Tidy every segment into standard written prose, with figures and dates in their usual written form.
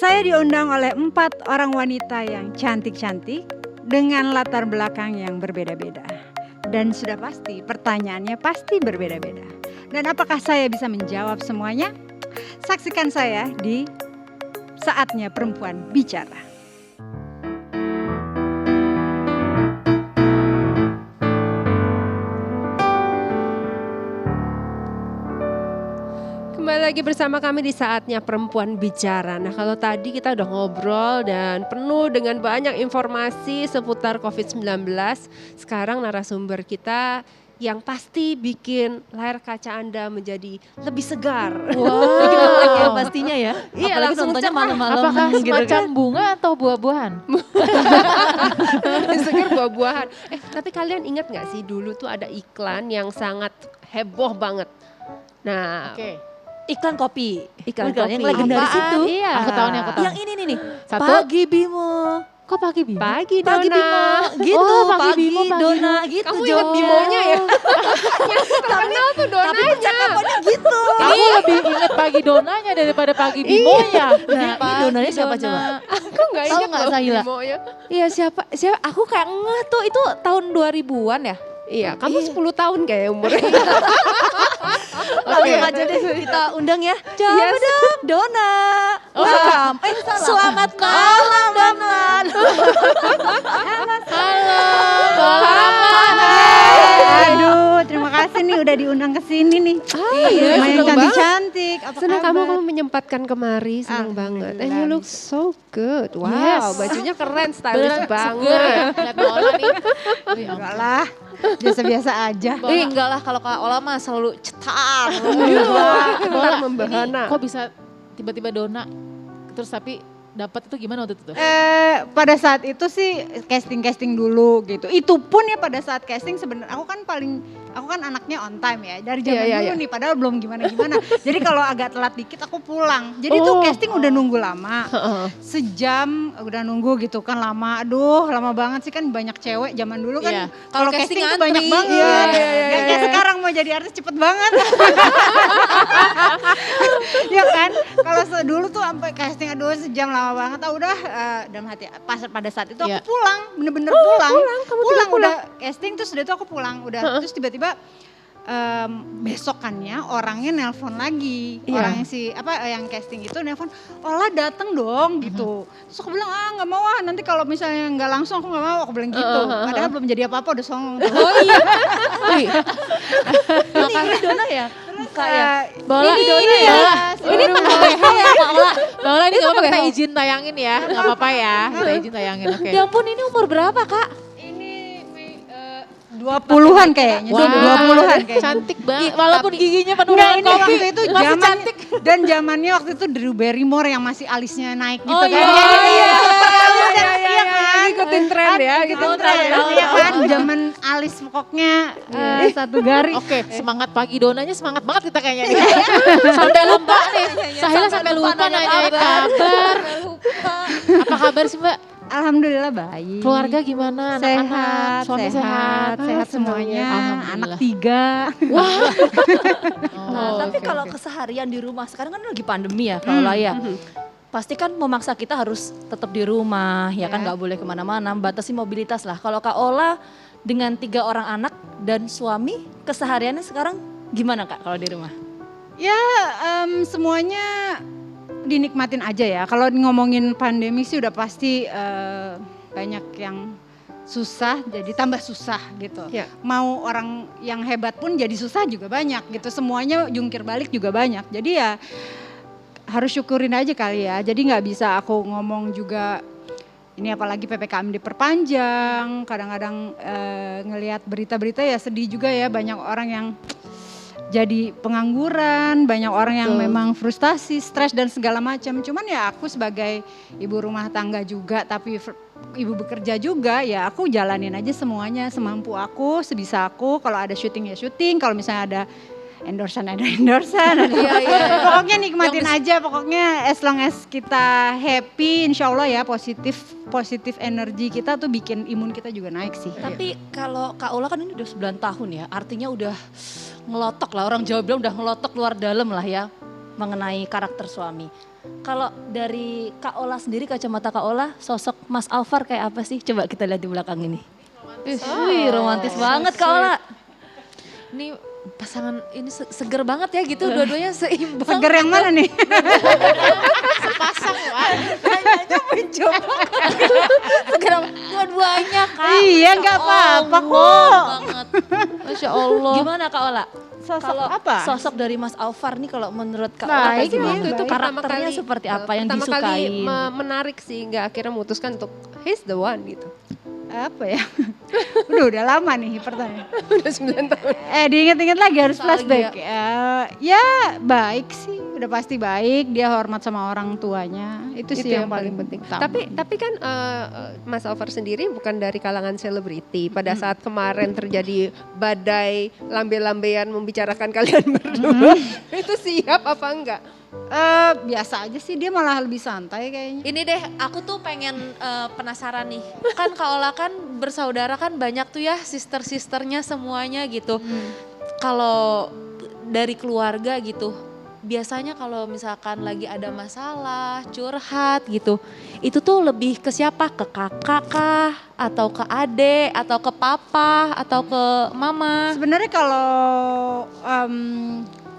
Saya diundang oleh 4 orang wanita yang cantik-cantik dengan latar belakang yang berbeda-beda. Dan sudah pasti pertanyaannya pasti berbeda-beda. Dan apakah saya bisa menjawab semuanya? Saksikan saya di Saatnya Perempuan Bicara. Kembali lagi bersama kami di Saatnya Perempuan Bicara. Nah, kalau tadi kita udah ngobrol dan penuh dengan banyak informasi seputar COVID-19. Sekarang narasumber kita yang pasti bikin layar kaca Anda menjadi lebih segar. Wow, ya pastinya ya. Iya, Apalagi langsung nontonnya cerah. malam-malam Apakah gitu semacam kan. bunga atau buah-buahan? Segar buah-buahan. Tapi kalian ingat gak sih dulu tuh ada iklan yang sangat heboh banget. Nah, Oke. Iklan kopi. Iklan Bukan, kopi. yang legendaris Apaan? itu. Iya. Aku tahu nih, aku tahu. Yang ini nih. Satu. Pagi Bimo. Kok pagi Bimo? Pagi Pagi Dona. Bimo. Gitu. Oh, Pagi pagi Bimo, Pagi Dona gitu. Kamu Jo. ingat Bimonya ya? Terkenal tuh Tapi Donanya. percakapannya gitu. Kamu lebih inget pagi donanya daripada pagi Bimonya. Nah, ini donanya siapa coba? Aku gak Tahu ingat nggak, loh Sahila? Bimonya. Iya siapa aku kayak ngeh tuh itu tahun 2000-an ya. Iya, kamu 10 tahun kayak umurnya. Langsung aja deh kita undang ya. Coba dong Dona. Welcome. Selamat malam Dona. Aduh, terima kasih nih udah diundang ke sini nih. Iya, Lumayan seneng banget. cantik-cantik. Apa Senang kamu kabar? menyempatkan kemari, senang banget. And you Alhamdulillah. look so good. Wow, Yes. bajunya keren, stylish Beneran seger banget. ya. Lihat Ola nih. Enggak lah, biasa-biasa aja. Enggak lah kalau Kak Ola mah selalu cetar. Bola membahana. Kok bisa tiba-tiba dona terus tapi dapat itu gimana waktu itu tuh? Pada saat itu sih casting dulu gitu. Itu pun ya pada saat casting sebenarnya aku kan anaknya on time ya dari zaman Iya, dulu iya. nih padahal belum gimana. Jadi kalau agak telat dikit aku pulang. Jadi tuh casting udah nunggu lama. Sejam udah nunggu gitu kan lama. Aduh, lama banget sih kan banyak cewek zaman dulu kan. Iya. Kalau Kalau casting casting tuh banyak antri. banget. Iya, Gak kayak sekarang mau jadi artis cepet banget. Ya kan? Kalau dulu tuh sampai casting aduh sejam lama banget. Udah dalam hati pada saat itu aku Iya. pulang, bener-bener pulang. kamu Pulang udah casting terus udah itu aku pulang udah terus tiba-tiba besokannya orangnya nelpon lagi. Iya. Orang yang casting itu nelpon, "Ola dateng dong," gitu. Terus aku bilang, "Nggak mau nanti kalau misalnya nggak langsung aku nggak mau," aku bilang gitu. Padahal belum jadi apa-apa udah songong. Oh iya. Ini Dona ya? Kak ya? Bola Ini Dona ya. ya. Ini PKWH ya Kak Ola? Bola ini nggak apa-apa kita PKWH. izin tayangin ya. Nggak apa-apa ya. Kita izin tayangin. Oke. Ya ampun ini umur berapa Kak? Ini 20-an kayaknya. Wah, 20-an kayaknya. cantik banget. Walaupun giginya penuh Enggak, dengan ini kopi. waktu itu masih zaman cantik. dan zamannya waktu itu Drew Barrymore yang masih alisnya naik gitu Oh kan. iya. Iya kan? Ngikutin tren ya, gitu. Ngikutin tren. Iya kan? Zaman alis pokoknya satu garis. Oke, semangat pagi donanya semangat banget kita kayaknya nih. Sampai lupa nih. Sahila sampai lupa nanya kabar. Apa kabar sih Mbak? Alhamdulillah baik. Keluarga gimana? Anak-anak, sehat, suami sehat. sehat semuanya. Alhamdulillah. Anak 3. Nah, tapi kalau keseharian di rumah sekarang kan lagi pandemi ya Kak Ola ya. Pasti kan memaksa kita harus tetap di rumah, ya kan nggak boleh kemana-mana, batasi mobilitas lah. Kalau Kak Ola dengan 3 orang anak dan suami, kesehariannya sekarang gimana Kak kalau di rumah? Ya semuanya dinikmatin aja ya. Kalau ngomongin pandemi sih udah pasti banyak yang susah jadi tambah susah gitu. Ya. Mau orang yang hebat pun jadi susah juga banyak gitu. Semuanya jungkir balik juga banyak. Jadi ya harus syukurin aja kali ya. Jadi nggak bisa aku ngomong juga ini apalagi PPKM diperpanjang. Kadang-kadang ngelihat berita-berita ya sedih juga ya banyak orang yang jadi pengangguran, banyak orang yang memang frustasi, stres dan segala macam. Cuman ya aku sebagai ibu rumah tangga juga, tapi ibu bekerja juga, ya aku jalanin aja semuanya semampu aku, sebisa aku. Kalau ada syuting ya syuting, kalau misalnya ada endorsean. Pokoknya nikmatin aja, pokoknya as long as kita happy, insya Allah ya positif energi kita tuh bikin imun kita juga naik sih. Tapi kalau Kak Ola kan ini udah 9 tahun ya, artinya udah ngelotok lah, orang Jawa bilang udah ngelotok luar dalam lah ya. mengenai karakter suami. Kalau dari Kak Ola sendiri, kacamata Kak Ola, sosok Mas Alvar kayak apa sih? Coba kita lihat di belakang ini. Wih, romantis banget Kak Ola. Ini pasangan ini seger banget ya gitu, dua-duanya seimbang. Seger yang mana nih? Sepasang Wak. Seger dua-duanya Kak. Iya nggak apa-apa kok. Banget. Masya Allah. Gimana Kak Ola? Sosok Kalau apa? sosok dari Mas Alvar nih kalau menurut Kak Ola Baik, gimana? waktu Itu pertama karakternya kali, seperti apa yang pertama kali disukain? menarik sehingga akhirnya memutuskan untuk he's the one gitu. Apa ya? udah lama nih pertanyaan. Udah 9 tahun. Diinget-inget lagi harus Nostalgia. flashback. Ya baik sih, udah pasti baik. Dia hormat sama orang tuanya. Itu sih yang paling penting. Tapi kan Mas Alvar sendiri bukan dari kalangan selebriti. Pada saat kemarin terjadi badai lambe-lambean membicarakan kalian berdua, itu siap apa enggak? Biasa aja sih, dia malah lebih santai kayaknya. Ini deh, aku tuh pengen penasaran nih. Kan Kak Ola kan bersaudara kan banyak tuh ya sister-sisternya semuanya gitu. Kalau dari keluarga gitu, biasanya kalau misalkan lagi ada masalah, curhat gitu, itu tuh lebih ke siapa? Ke kakak kah? Atau ke adik? Atau ke papa? Atau ke mama? Sebenarnya kalau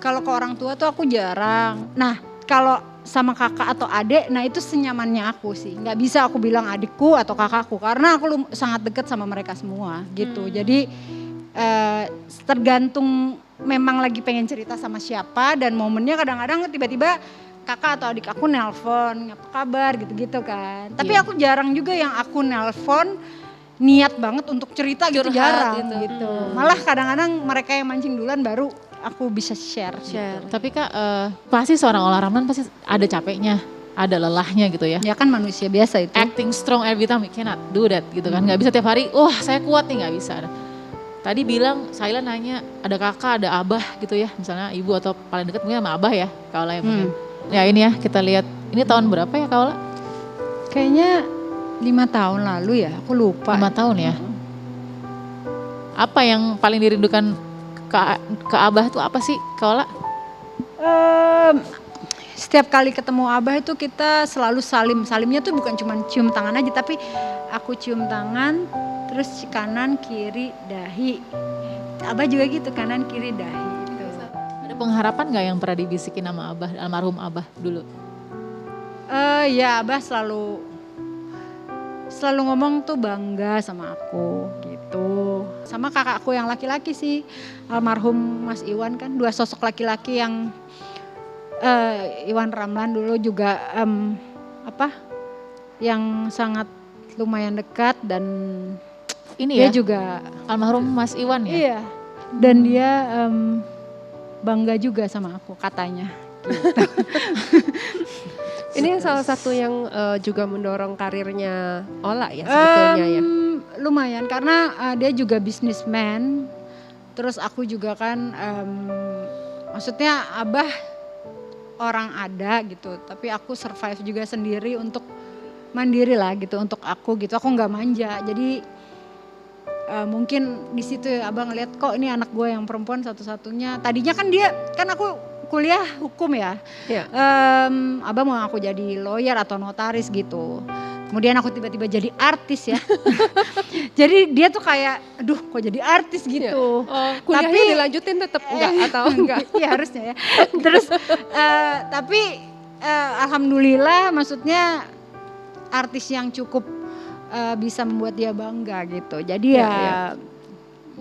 ke orang tua tuh aku jarang. Nah, kalau sama kakak atau adik, nah itu senyamannya aku sih. Nggak bisa aku bilang adikku atau kakakku karena aku sangat dekat sama mereka semua gitu. Jadi tergantung memang lagi pengen cerita sama siapa dan momennya kadang-kadang tiba-tiba kakak atau adik aku nelpon, apa kabar gitu-gitu kan. Tapi aku jarang juga yang aku nelpon niat banget untuk cerita gitu, jarang gitu. Malah kadang-kadang mereka yang mancing duluan baru aku bisa share. Gitu. Tapi Kak, pasti seorang Ola Ramlan pasti ada capeknya, ada lelahnya gitu ya. Ya kan manusia biasa itu. Acting strong every time, we cannot do that gitu kan. Gak bisa tiap hari, wah saya kuat nih, gak bisa. Tadi bilang, Saila nanya ada kakak, ada abah gitu ya. Misalnya ibu atau paling dekat mungkin sama abah ya, Kak Ola yang mungkin. Ya ini ya, kita lihat, ini tahun berapa ya Kak Ola? Kayaknya 5 tahun lalu ya, aku lupa. 5 tahun ya. Apa yang paling dirindukan ke abah tuh apa sih Kak Ola? Setiap kali ketemu abah itu kita selalu salimnya tuh bukan cuma cium tangan aja, tapi aku cium tangan terus kanan kiri dahi, abah juga gitu kanan kiri dahi gitu. Ada pengharapan gak yang pernah dibisikin sama abah, almarhum abah dulu? Ya abah selalu ngomong tuh bangga sama aku gitu. Sama kakakku yang laki-laki sih, almarhum Mas Iwan kan, 2 sosok laki-laki yang Iwan Ramlan dulu juga yang sangat lumayan dekat dan Ini dia ya, juga almarhum Mas Iwan ya? iya, dan dia bangga juga sama aku katanya. Ini salah satu yang juga mendorong karirnya Ola ya sebetulnya ya. Lumayan karena dia juga businessman. Terus aku juga kan maksudnya abah orang ada gitu, tapi aku survive juga sendiri untuk mandiri lah gitu untuk aku gitu. Aku nggak manja. Jadi mungkin di situ abah ngeliat kok ini anak gue yang perempuan satu-satunya. Tadinya kan dia kan aku kuliah hukum ya. Iya. Abah mau aku jadi lawyer atau notaris gitu. Kemudian aku tiba-tiba jadi artis ya. Jadi dia tuh kayak, aduh kok jadi artis gitu. Kuliahnya Tapi- dilanjutin tetap enggak atau enggak? Iya harusnya ya. Terus tapi alhamdulillah maksudnya artis yang cukup bisa membuat dia bangga gitu. Jadi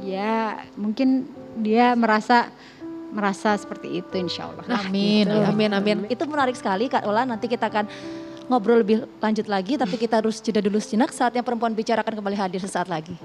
ya mungkin dia merasa seperti itu insya Allah. Amin. Amin. Itu menarik sekali Kak Ola, nanti kita akan ngobrol lebih lanjut lagi, tapi kita harus jeda dulu sejenak. Saatnya Perempuan Bicara akan kembali hadir sesaat lagi.